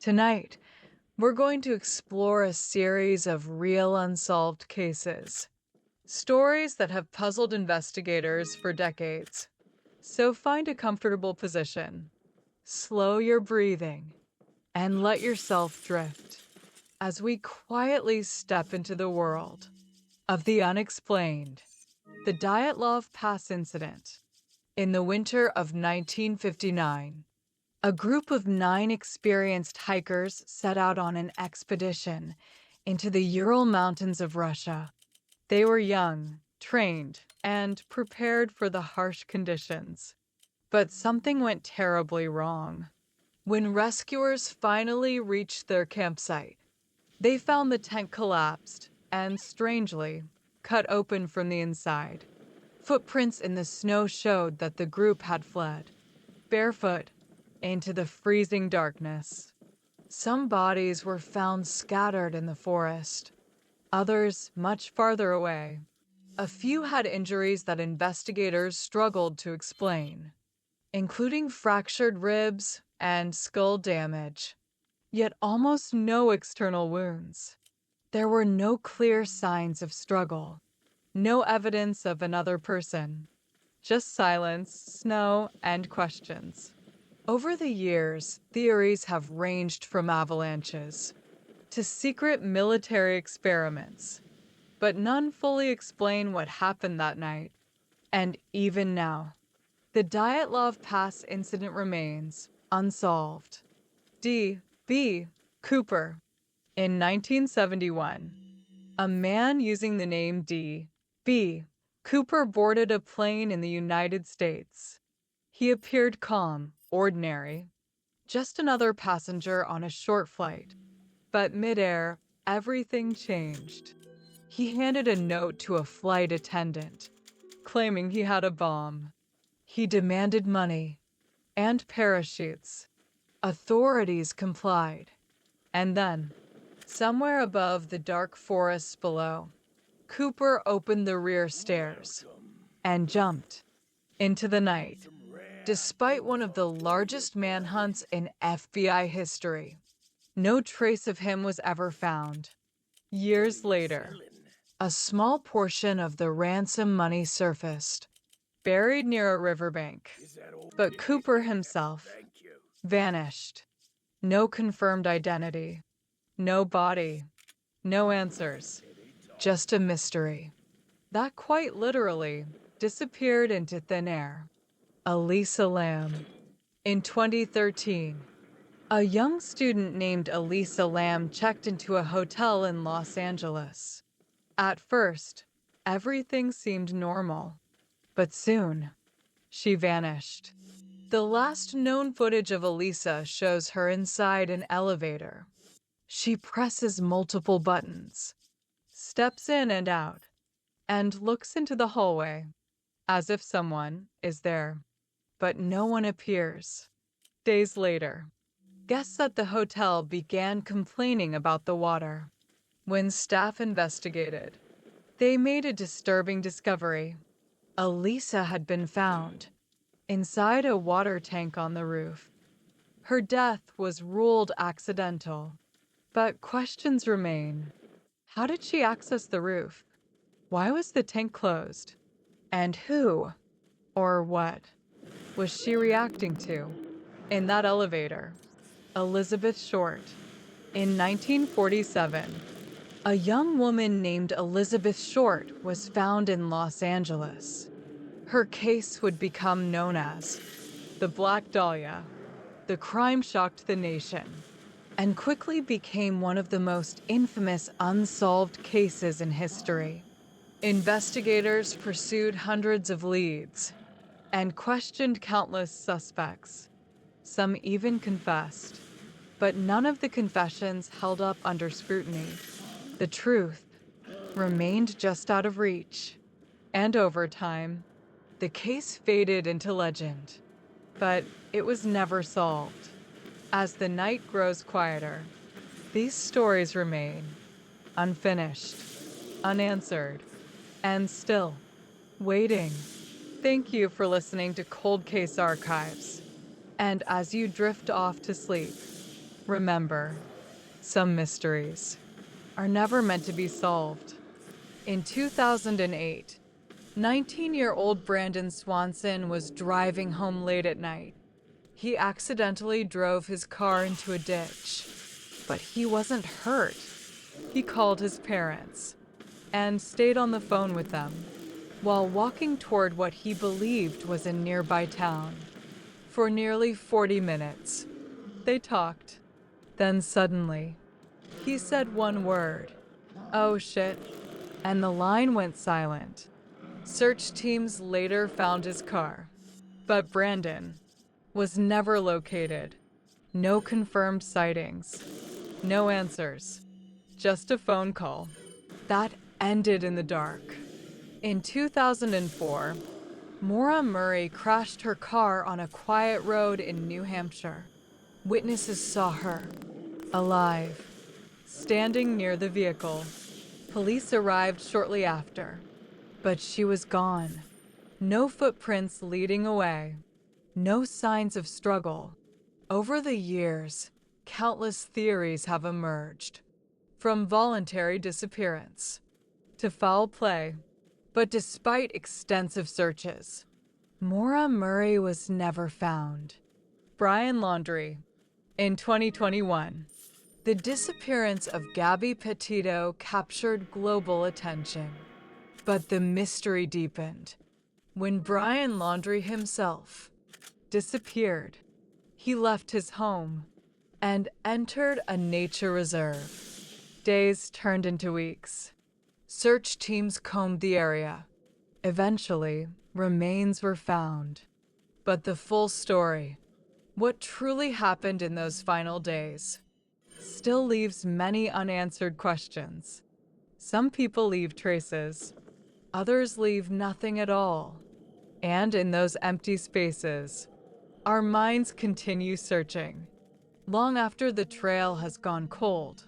Tonight, we're going to explore a series of real unsolved cases, stories that have puzzled investigators for decades. So find a comfortable position, slow your breathing, and let yourself drift as we quietly step into the world of the unexplained. The Dyatlov Pass incident. In the winter of 1959, a group of 9 experienced hikers set out on an expedition into the Ural Mountains of Russia. They were young, trained, and prepared for the harsh conditions. But something went terribly wrong. When rescuers finally reached their campsite, they found the tent collapsed and, strangely, cut open from the inside. Footprints in the snow showed that the group had fled, barefoot, into the freezing darkness. Some bodies were found scattered in the forest, others much farther away. A few had injuries that investigators struggled to explain, including fractured ribs and skull damage, yet almost no external wounds. There were no clear signs of struggle, no evidence of another person, just silence, snow, and questions. Over the years, theories have ranged from avalanches to secret military experiments, but none fully explain what happened that night. And even now, the Dyatlov Pass incident remains unsolved. D.B. Cooper. In 1971, a man using the name D.B. Cooper boarded a plane in the United States. He appeared calm, ordinary, just another passenger on a short flight. But midair, everything changed. He handed a note to a flight attendant, claiming he had a bomb. He demanded money and parachutes. Authorities complied. And then, somewhere above the dark forests below, Cooper opened the rear stairs and jumped into the night. Despite one of the largest manhunts in FBI history, no trace of him was ever found. Years later, a small portion of the ransom money surfaced, buried near a riverbank. But Cooper himself vanished. No confirmed identity, no body, no answers, just a mystery that quite literally disappeared into thin air. Elisa Lam. In 2013, a young student named Elisa Lam checked into a hotel in Los Angeles. At first, everything seemed normal, but soon, she vanished. The last known footage of Elisa shows her inside an elevator. She presses multiple buttons, steps in and out, and looks into the hallway, as if someone is there. But no one appears. Days later, guests at the hotel began complaining about the water. When staff investigated, they made a disturbing discovery. Elisa had been found inside a water tank on the roof. Her death was ruled accidental, but questions remain. How did she access the roof? Why was the tank closed? And who, or what, was she reacting to? In that elevator, Elizabeth Short. In 1947, a young woman named Elizabeth Short was found in Los Angeles. Her case would become known as the Black Dahlia. The crime shocked the nation and quickly became one of the most infamous unsolved cases in history. Investigators pursued hundreds of leads and questioned countless suspects. Some even confessed, but none of the confessions held up under scrutiny. The truth remained just out of reach, and over time, the case faded into legend. But it was never solved. As the night grows quieter, these stories remain unfinished, unanswered, and still waiting. Thank you for listening to Cold Case Archives. And as you drift off to sleep, Remember, some mysteries are never meant to be solved. In 2008, 19-year-old Brandon Swanson was driving home late at night. He accidentally drove his car into a ditch, but he wasn't hurt. He called his parents and stayed on the phone with them while walking toward what he believed was a nearby town. For nearly 40 minutes, they talked. Then suddenly, he said one word, "Oh shit," and the line went silent. Search teams later found his car, but Brandon was never located. No confirmed sightings, no answers, just a phone call that ended in the dark. In 2004, Maura Murray crashed her car on a quiet road in New Hampshire. Witnesses saw her, alive, standing near the vehicle. Police arrived shortly after, but she was gone. No footprints leading away, no signs of struggle. Over the years, countless theories have emerged, from voluntary disappearance to foul play. But despite extensive searches, Maura Murray was never found. Brian Laundrie. In 2021, the disappearance of Gabby Petito captured global attention. But the mystery deepened when Brian Laundrie himself disappeared. He left his home and entered a nature reserve. Days turned into weeks. Search teams combed the area. Eventually, remains were found. But the full story, what truly happened in those final days, still leaves many unanswered questions. Some people leave traces, others leave nothing at all. And in those empty spaces, our minds continue searching, long after the trail has gone cold.